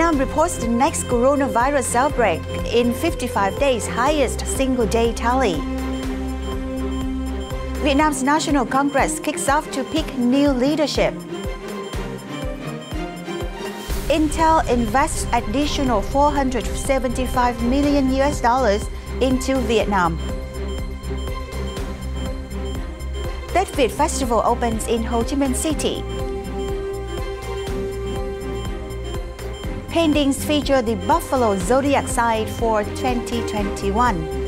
Vietnam reports the next coronavirus outbreak in 55 days, highest single-day tally. Vietnam's National Congress kicks off to pick new leadership. Int'l invests additional $475 million into Vietnam. Deadweight Festival opens in Ho Chi Minh City. Paintings feature the Buffalo zodiac sign for 2021.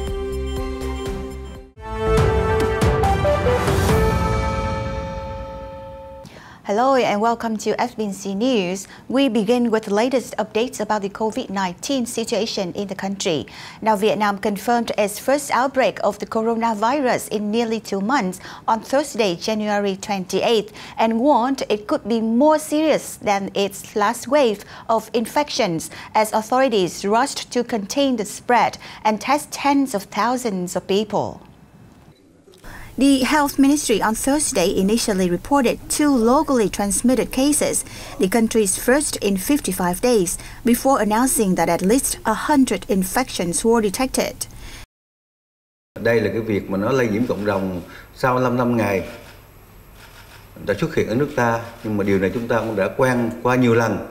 Hello and welcome to FBNC News. We begin with the latest updates about the COVID-19 situation in the country. Now, Vietnam confirmed its first outbreak of the coronavirus in nearly 2 months on Thursday, January 28th, and warned it could be more serious than its last wave of infections as authorities rushed to contain the spread and test tens of thousands of people. The Health Ministry on Thursday initially reported 2 locally transmitted cases, the country's first in 55 days, before announcing that at least 100 infections were detected. Đây là cái việc mà nó lây nhiễm cộng đồng sau 55 ngày đã xuất hiện ở nước ta, nhưng mà điều này chúng ta cũng đã quen qua nhiều lần.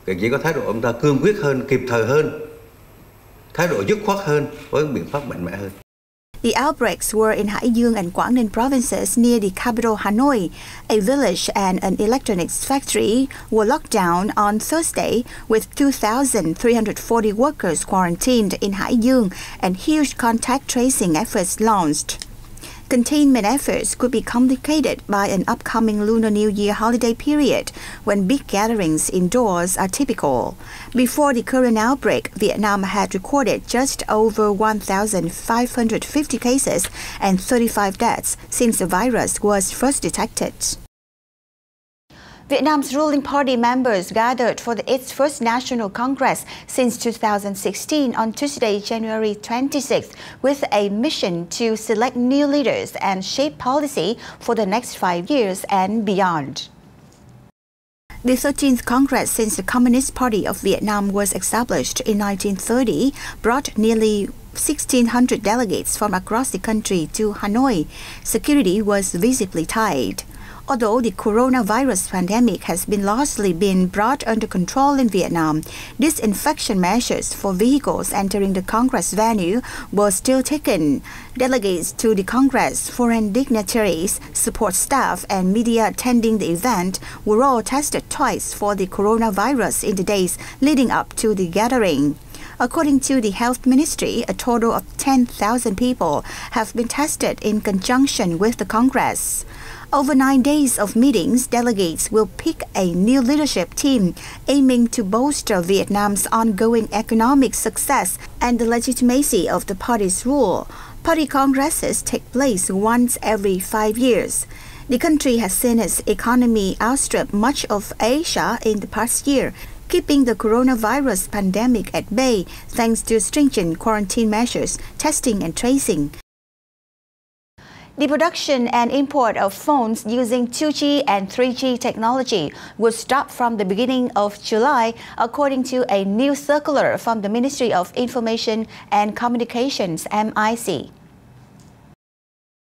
Chỉ có thái độ chúng ta cương quyết hơn, kịp thời hơn, thái độ dứt khoát hơn với biện pháp mạnh mẽ hơn. The outbreaks were in Hải Dương and Quảng Ninh provinces near the capital Hanoi. A village and an electronics factory were locked down on Thursday, with 2,340 workers quarantined in Hải Dương and huge contact tracing efforts launched. Containment efforts could be complicated by an upcoming Lunar New Year holiday period when big gatherings indoors are typical. Before the current outbreak, Vietnam had recorded just over 1,550 cases and 35 deaths since the virus was first detected. Vietnam's ruling party members gathered for its first National Congress since 2016 on Tuesday, January 26th, with a mission to select new leaders and shape policy for the next 5 years and beyond. The 13th Congress since the Communist Party of Vietnam was established in 1930 brought nearly 1,600 delegates from across the country to Hanoi. Security was visibly tight. Although the coronavirus pandemic has largely been brought under control in Vietnam, disinfection measures for vehicles entering the Congress venue were still taken. Delegates to the Congress, foreign dignitaries, support staff, and media attending the event were all tested twice for the coronavirus in the days leading up to the gathering. According to the Health Ministry, a total of 10,000 people have been tested in conjunction with the Congress. Over 9 days of meetings, delegates will pick a new leadership team aiming to bolster Vietnam's ongoing economic success and the legitimacy of the party's rule. Party congresses take place once every 5 years. The country has seen its economy outstrip much of Asia in the past year, keeping the coronavirus pandemic at bay thanks to stringent quarantine measures, testing and tracing. The production and import of phones using 2G and 3G technology will stop from the beginning of July, according to a new circular from the Ministry of Information and Communications, MIC.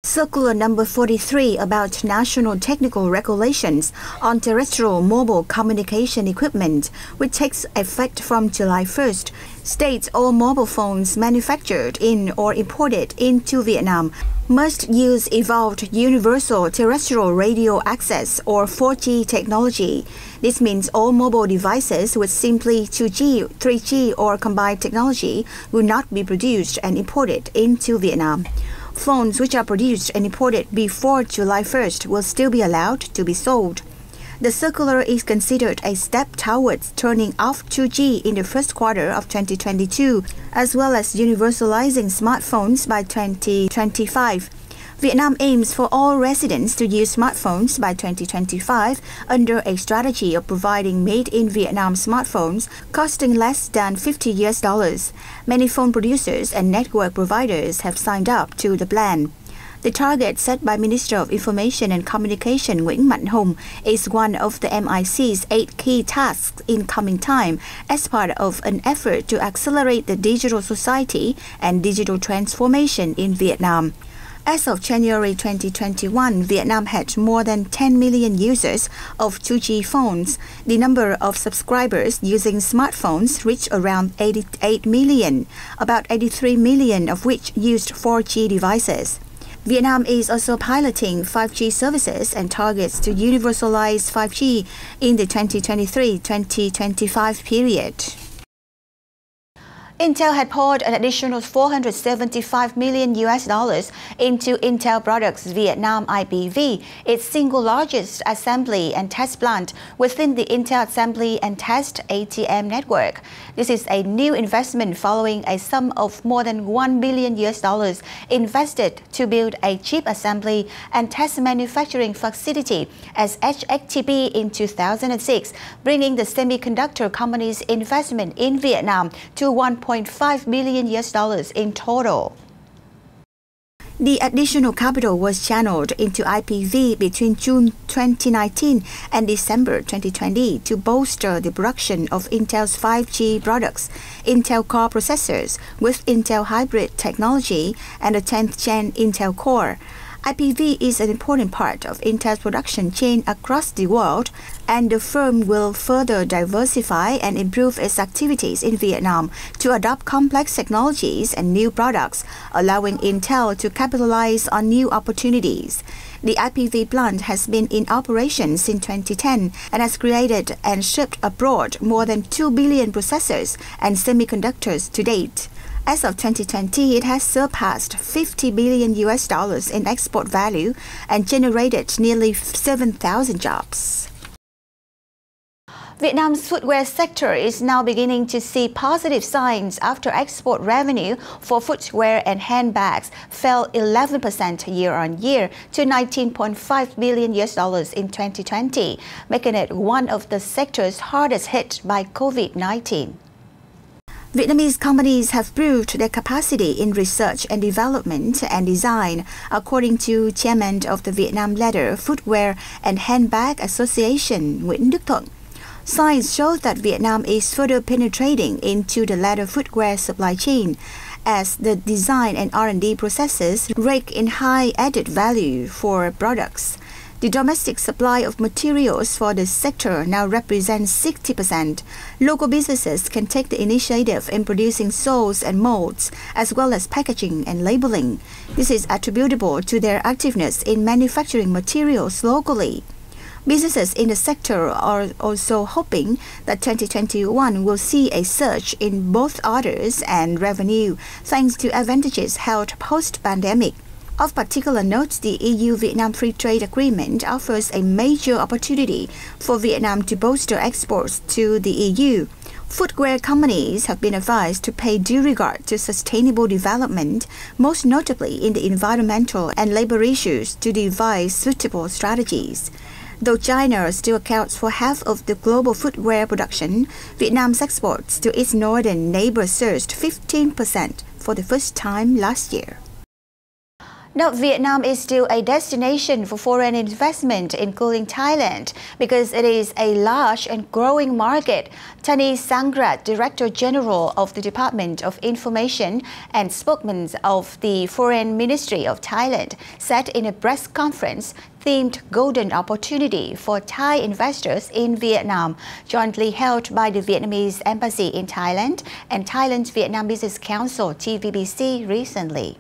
Circular number 43 about national technical regulations on terrestrial mobile communication equipment, which takes effect from July 1st, states all mobile phones manufactured in or imported into Vietnam must use evolved universal terrestrial radio access or 4G technology. This means all mobile devices with simply 2G, 3G or combined technology will not be produced and imported into Vietnam. Phones which are produced and imported before July 1st will still be allowed to be sold. The circular is considered a step towards turning off 2G in the first quarter of 2022, as well as universalizing smartphones by 2025. Vietnam aims for all residents to use smartphones by 2025 under a strategy of providing made-in-Vietnam smartphones costing less than $50. Many phone producers and network providers have signed up to the plan. The target set by Minister of Information and Communication Nguyễn is one of the MIC's 8 key tasks in coming time as part of an effort to accelerate the digital society and digital transformation in Vietnam. As of January 2021, Vietnam had more than 10 million users of 2G phones. The number of subscribers using smartphones reached around 88 million, about 83 million of which used 4G devices. Vietnam is also piloting 5G services and targets to universalize 5G in the 2023-2025 period. Int'l had poured an additional $475 million into Int'l Products Vietnam IPV, its single largest assembly and test plant within the Int'l Assembly and Test ATM network. This is a new investment following a sum of more than $1 billion invested to build a chip assembly and test manufacturing facility as HXTP in 2006, bringing the semiconductor company's investment in Vietnam to $1.5 billion in total. The additional capital was channeled into IPV between June 2019 and December 2020 to bolster the production of Int'l's 5G products, Int'l Core processors with Int'l hybrid technology and a 10th Gen Int'l Core. IPV is an important part of Int'l's production chain across the world, and the firm will further diversify and improve its activities in Vietnam to adopt complex technologies and new products, allowing Int'l to capitalize on new opportunities. The IPV plant has been in operation since 2010 and has created and shipped abroad more than 2 billion processors and semiconductors to date. As of 2020, it has surpassed $50 billion in export value and generated nearly 7,000 jobs. Vietnam's footwear sector is now beginning to see positive signs after export revenue for footwear and handbags fell 11% year-on-year to $19.5 billion in 2020, making it one of the sectors hardest hit by COVID-19. Vietnamese companies have proved their capacity in research and development and design, according to Chairman of the Vietnam Leather, Footwear and Handbag Association, Nguyễn. Signs show that Vietnam is further penetrating into the leather footwear supply chain as the design and R&D processes rake in high added value for products. The domestic supply of materials for the sector now represents 60%. Local businesses can take the initiative in producing soles and molds, as well as packaging and labeling. This is attributable to their activeness in manufacturing materials locally. Businesses in the sector are also hoping that 2021 will see a surge in both orders and revenue, thanks to advantages held post-pandemic. Of particular note, the EU-Vietnam Free Trade Agreement offers a major opportunity for Vietnam to bolster exports to the EU. Footwear companies have been advised to pay due regard to sustainable development, most notably in the environmental and labor issues, to devise suitable strategies. Though China still accounts for half of the global footwear production, Vietnam's exports to its northern neighbor surged 15% for the first time last year. Now, Vietnam is still a destination for foreign investment, including Thailand, because it is a large and growing market. Tani Sangrat, Director General of the Department of Information and spokesman of the Foreign Ministry of Thailand, said in a press conference themed Golden Opportunity for Thai Investors in Vietnam, jointly held by the Vietnamese Embassy in Thailand and Thailand's Vietnam Business Council (TVBC) recently.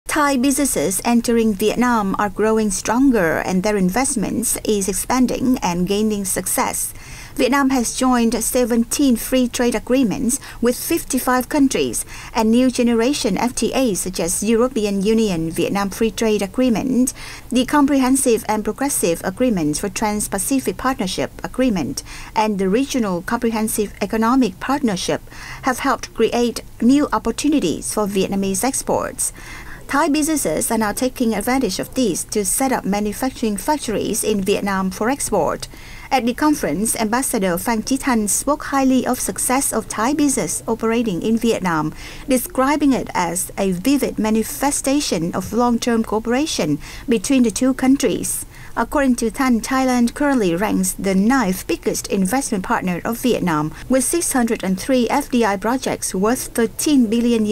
Thai businesses entering Vietnam are growing stronger and their investments is expanding and gaining success. Vietnam has joined 17 free trade agreements with 55 countries and new generation FTAs such as European Union Vietnam Free Trade Agreement, the Comprehensive and Progressive Agreement for Trans-Pacific Partnership Agreement, and the Regional Comprehensive Economic Partnership have helped create new opportunities for Vietnamese exports. Thai businesses are now taking advantage of these to set up manufacturing factories in Vietnam for export. At the conference, Ambassador Phan Chí-thanh spoke highly of success of Thai business operating in Vietnam, describing it as a vivid manifestation of long-term cooperation between the two countries. According to Thanh, Thailand currently ranks the 9th biggest investment partner of Vietnam, with 603 FDI projects worth $13 billion,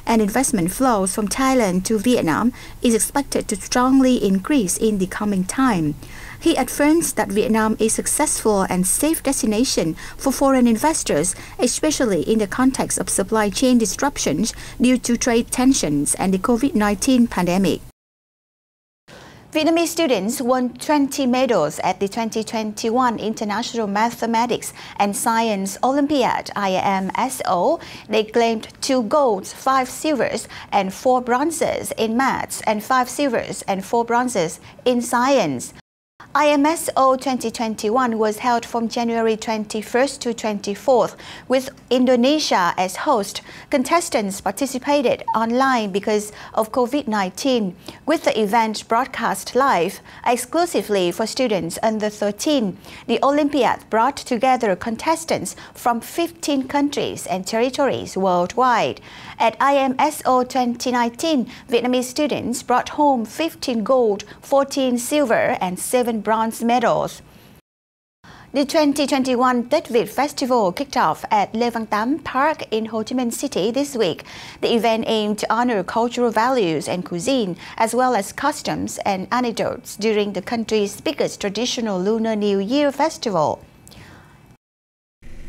and investment flows from Thailand to Vietnam is expected to strongly increase in the coming time. He affirms that Vietnam is a successful and safe destination for foreign investors, especially in the context of supply chain disruptions due to trade tensions and the COVID-19 pandemic. Vietnamese students won 20 medals at the 2021 International Mathematics and Science Olympiad (IMSO). They claimed 2 golds, 5 silvers, and 4 bronzes in maths, and 5 silvers and 4 bronzes in science. IMSO 2021 was held from January 21st to 24th, with Indonesia as host. Contestants participated online because of COVID-19, with the event broadcast live exclusively for students under 13. The Olympiad brought together contestants from 15 countries and territories worldwide. At IMSO 2019, Vietnamese students brought home 15 gold, 14 silver, and 7 bronze medals. The 2021 Deadweight Festival kicked off at Lê Văn Tám Park in Ho Chi Minh City this week. The event aimed to honor cultural values and cuisine, as well as customs and anecdotes during the country's biggest traditional Lunar New Year festival.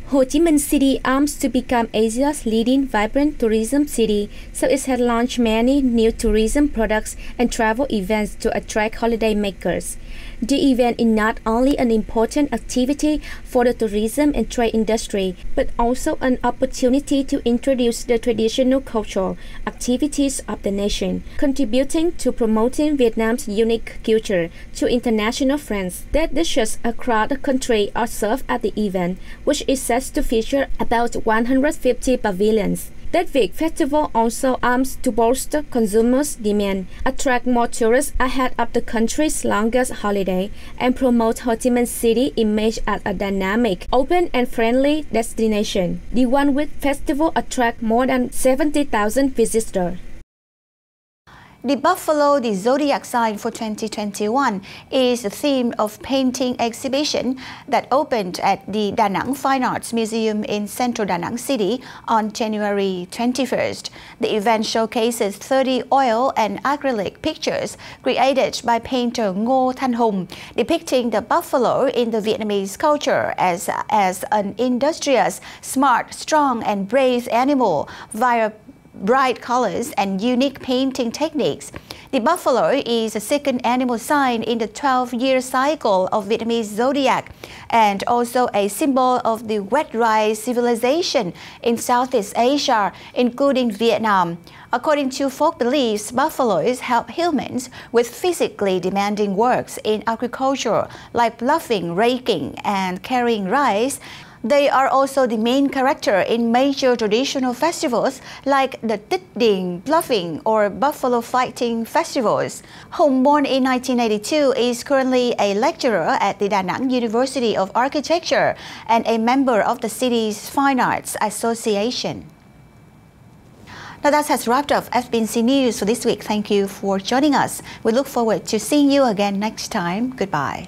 Ho Chi Minh City aims to become Asia's leading vibrant tourism city, so it has launched many new tourism products and travel events to attract holidaymakers. The event is not only an important activity for the tourism and trade industry, but also an opportunity to introduce the traditional cultural activities of the nation, contributing to promoting Vietnam's unique culture to international friends. That dishes across the country are served at the event, which is set to feature about 150 pavilions. Deadweight Festival also aims to bolster consumers' demand, attract more tourists ahead of the country's longest holiday, and promote Ho Chi Minh City image as a dynamic, open and friendly destination. The One Week Festival attracts more than 70,000 visitors. The buffalo, the zodiac sign for 2021, is the theme of painting exhibition that opened at the Da Nang Fine Arts Museum in central Da Nang City on January 21st. The event showcases 30 oil and acrylic pictures created by painter Ngô Thanh Hùng, depicting the buffalo in the Vietnamese culture as an industrious, smart, strong, and brave animal via bright colors and unique painting techniques. The buffalo is the second animal sign in the 12-year cycle of Vietnamese zodiac, and also a symbol of the wet rice civilization in Southeast Asia, including Vietnam. According to folk beliefs, buffaloes help humans with physically demanding works in agriculture, like ploughing, raking, and carrying rice. They are also the main character in major traditional festivals like the Tích Điền ploughing or buffalo fighting festivals. Hùng, born in 1982, is currently a lecturer at the Da Nang University of Architecture and a member of the city's Fine Arts Association. Now that has wrapped up FBNC News for this week. Thank you for joining us. We look forward to seeing you again next time. Goodbye.